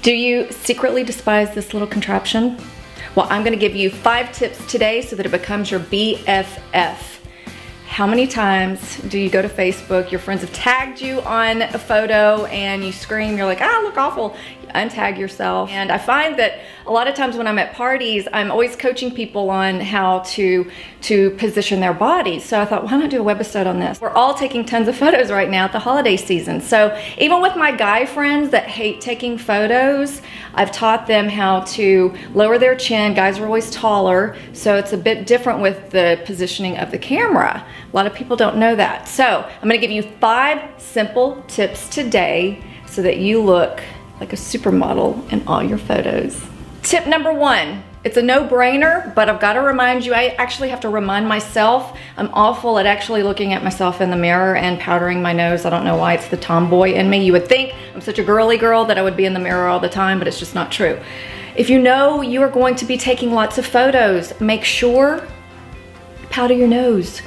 Do you secretly despise this little contraption? Well, I'm gonna give you 5 tips today so that it becomes your BFF. How many times do you go to Facebook, your friends have tagged you on a photo and you scream, you're like, ah, look awful. You untag yourself. And I find that a lot of times when I'm at parties, I'm always coaching people on how to position their bodies. So I thought, why not do a webisode on this? We're all taking tons of photos right now at the holiday season. So even with my guy friends that hate taking photos, I've taught them how to lower their chin. Guys are always taller, so it's a bit different with the positioning of the camera. A lot of people don't know that. So I'm gonna give you 5 simple tips today so that you look like a supermodel in all your photos. Tip number 1, it's a no-brainer, but I've got to remind you, I actually have to remind myself. I'm awful at actually looking at myself in the mirror and powdering my nose. I don't know why, it's the tomboy in me. You would think I'm such a girly girl that I would be in the mirror all the time, but it's just not true. If you know you are going to be taking lots of photos, make sure powder your nose.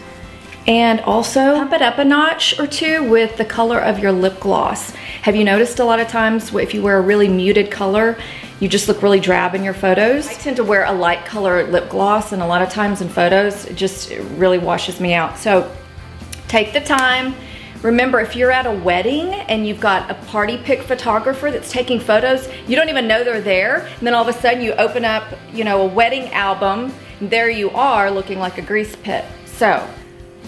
And also pump it up a notch or 2 with the color of your lip gloss. Have you noticed a lot of times if you wear a really muted color, you just look really drab in your photos? I tend to wear a light color lip gloss, and a lot of times in photos, it really washes me out. So take the time. Remember, if you're at a wedding and you've got a party pic photographer that's taking photos, you don't even know they're there. And then all of a sudden you open up, a wedding album, and there you are looking like a grease pit. So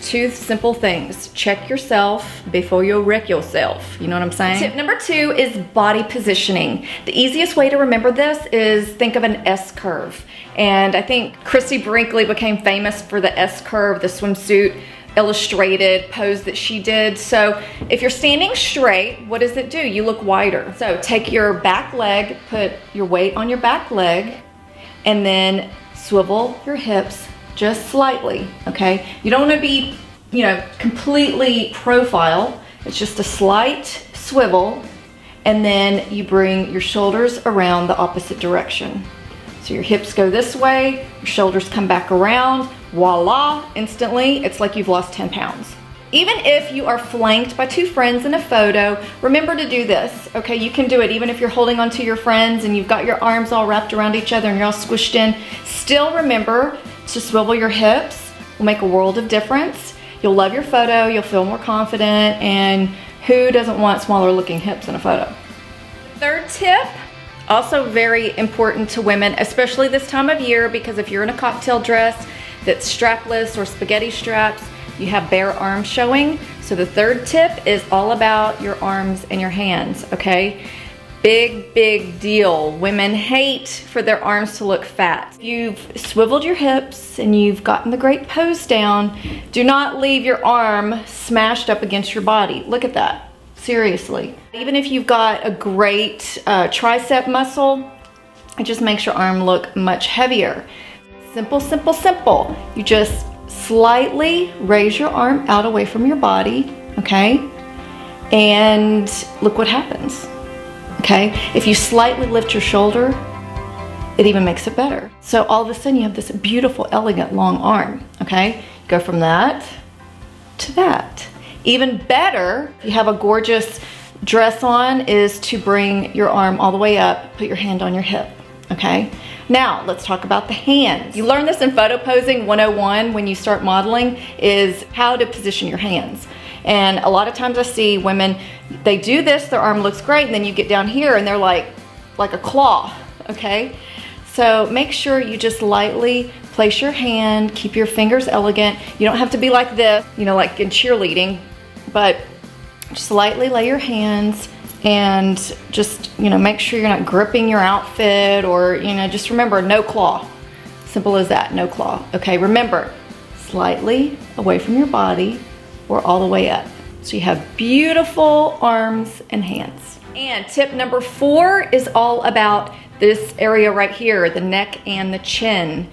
2 simple things. Check yourself before you wreck yourself. You know what I'm saying? Tip number 2 is body positioning. The easiest way to remember this is think of an S curve. And I think Christy Brinkley became famous for the S curve, the swimsuit illustrated pose that she did. So if you're standing straight, what does it do? You look wider. So take your back leg, put your weight on your back leg, and then swivel your hips just slightly, okay? You don't want to be, completely profile. It's just a slight swivel, and then you bring your shoulders around the opposite direction. So your hips go this way, your shoulders come back around, voila, instantly, it's like you've lost 10 pounds. Even if you are flanked by 2 friends in a photo, remember to do this, okay? You can do it even if you're holding onto your friends and you've got your arms all wrapped around each other and you're all squished in. Still remember to swivel your hips. Will make a world of difference. You'll love your photo, you'll feel more confident, and who doesn't want smaller looking hips in a photo? 3rd tip, also very important to women, especially this time of year, because if you're in a cocktail dress that's strapless or spaghetti straps, you have bare arms showing. So the 3rd tip is all about your arms and your hands, okay? Big deal. Women hate for their arms to look fat. You've swiveled your hips and you've gotten the great pose down. Do not leave your arm smashed up against your body. Look at that. Seriously. Even if you've got a great tricep muscle, it just makes your arm look much heavier. Simple, simple, simple. You just slightly raise your arm out away from your body, okay? And look what happens. Okay, if you slightly lift your shoulder, it even makes it better. So all of a sudden you have this beautiful, elegant, long arm, okay? Go from that to that. Even better, if you have a gorgeous dress on, is to bring your arm all the way up, put your hand on your hip, okay? Now, let's talk about the hands. You learn this in Photo Posing 101 when you start modeling, is how to position your hands. And a lot of times I see women, they do this, their arm looks great, and then you get down here and they're like a claw, okay? So make sure you just lightly place your hand, keep your fingers elegant. You don't have to be like this, like in cheerleading, but just lightly lay your hands and just, make sure you're not gripping your outfit, or, just remember, no claw. Simple as that, no claw. Okay, remember, slightly away from your body, or all the way up. So you have beautiful arms and hands. And tip number 4 is all about this area right here, the neck and the chin.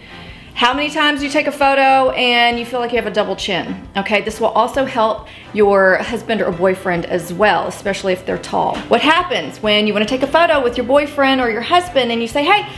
How many times do you take a photo and you feel like you have a double chin? Okay, this will also help your husband or boyfriend as well, especially if they're tall. What happens when you want to take a photo with your boyfriend or your husband and you say, hey,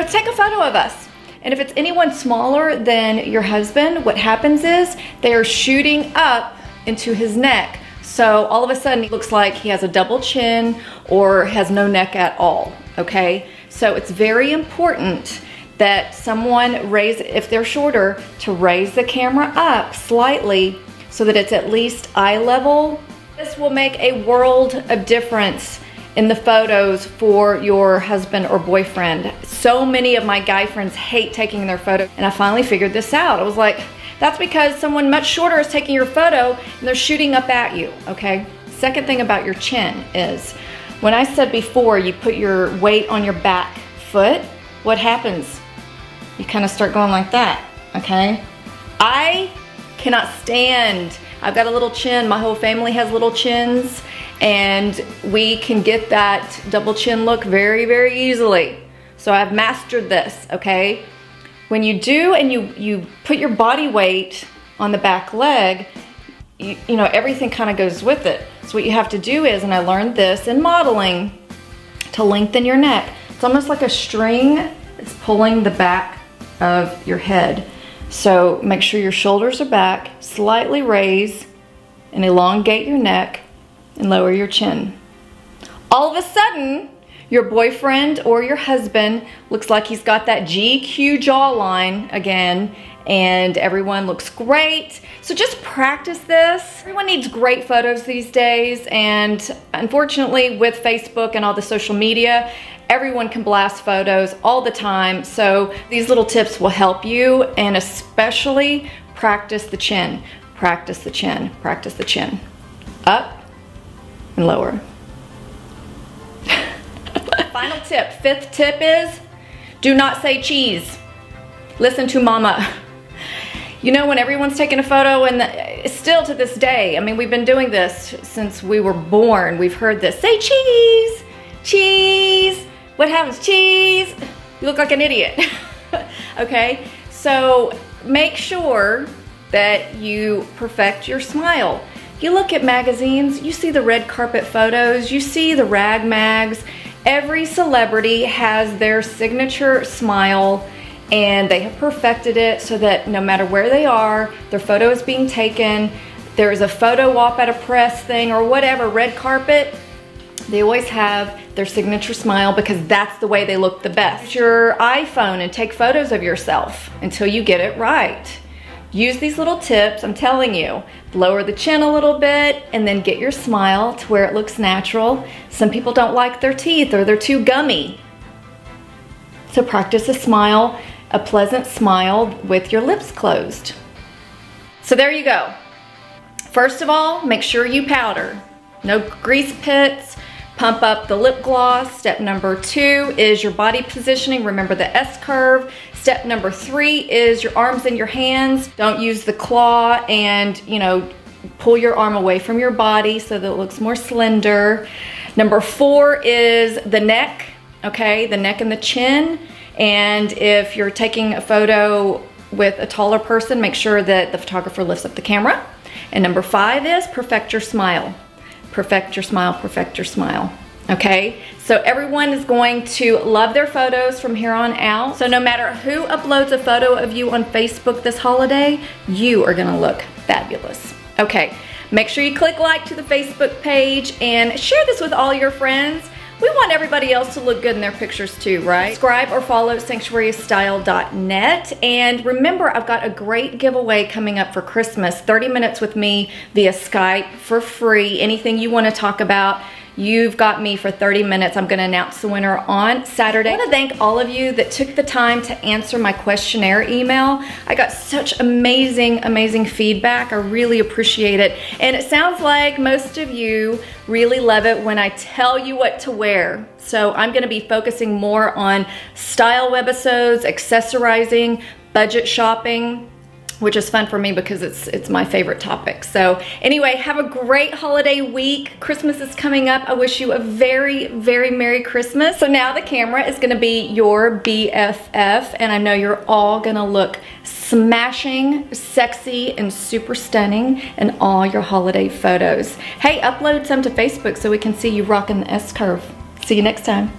take a photo of us? And if it's anyone smaller than your husband, what happens is they are shooting up into his neck. So all of a sudden, he looks like he has a double chin or has no neck at all, okay? So it's very important that someone if they're shorter, to raise the camera up slightly so that it's at least eye level. This will make a world of difference in the photos for your husband or boyfriend. So many of my guy friends hate taking their photo, and I finally figured this out. I was like, that's because someone much shorter is taking your photo and they're shooting up at you, okay? Second thing about your chin is, when I said before you put your weight on your back foot, what happens? You kind of start going like that, okay? I cannot stand, I've got a little chin, my whole family has little chins, and we can get that double chin look very, very easily. So I've mastered this, okay? When you do and you put your body weight on the back leg, you know, everything kind of goes with it. So what you have to do is, and I learned this in modeling, to lengthen your neck. It's almost like a string that's pulling the back of your head. So make sure your shoulders are back, slightly raise and elongate your neck and lower your chin. All of a sudden, your boyfriend or your husband looks like he's got that GQ jawline again, and everyone looks great. So just practice this. Everyone needs great photos these days, and unfortunately with Facebook and all the social media, everyone can blast photos all the time. So these little tips will help you, and especially practice the chin. Practice the chin, practice the chin. Up and lower. Final tip, fifth tip is, do not say cheese. Listen to mama. You know, when everyone's taking a photo, and still to this day, I mean, we've been doing this since we were born. We've heard this, say cheese, cheese. What happens, cheese? You look like an idiot. Okay, so make sure that you perfect your smile. You look at magazines, you see the red carpet photos, you see the rag mags. Every celebrity has their signature smile, and they have perfected it so that no matter where they are, their photo is being taken. There is a photo op at a press thing or whatever, red carpet, they always have their signature smile because that's the way they look the best. Use your iPhone and take photos of yourself until you get it right. Use these little tips, I'm telling you. Lower the chin a little bit and then get your smile to where it looks natural. Some people don't like their teeth or they're too gummy. So practice a smile, a pleasant smile with your lips closed. So there you go. First of all, make sure you powder. No grease pits. Pump up the lip gloss. Step number 2 is your body positioning. Remember the S curve. Step number 3 is your arms and your hands. Don't use the claw and, you know, pull your arm away from your body so that it looks more slender. Number 4 is the neck, okay? The neck and the chin. And if you're taking a photo with a taller person, make sure that the photographer lifts up the camera. And number 5 is perfect your smile. Perfect your smile, perfect your smile. Okay, so everyone is going to love their photos from here on out. So no matter who uploads a photo of you on Facebook this holiday, you are gonna look fabulous. Okay, make sure you click like to the Facebook page and share this with all your friends. We want everybody else to look good in their pictures too, right? Subscribe or follow sanctuarystyle.net. And remember, I've got a great giveaway coming up for Christmas. 30 minutes with me via Skype for free. Anything you want to talk about, you've got me for 30 minutes. I'm going to announce the winner on Saturday. I want to thank all of you that took the time to answer my questionnaire email. I got such amazing, amazing feedback. I really appreciate it. And it sounds like most of you really love it when I tell you what to wear. So I'm going to be focusing more on style webisodes, accessorizing, budget shopping, which is fun for me because it's my favorite topic. So anyway, have a great holiday week. Christmas is coming up. I wish you a very, very Merry Christmas. So now the camera is gonna be your BFF, and I know you're all gonna look smashing, sexy, and super stunning in all your holiday photos. Hey, upload some to Facebook so we can see you rocking the S curve. See you next time.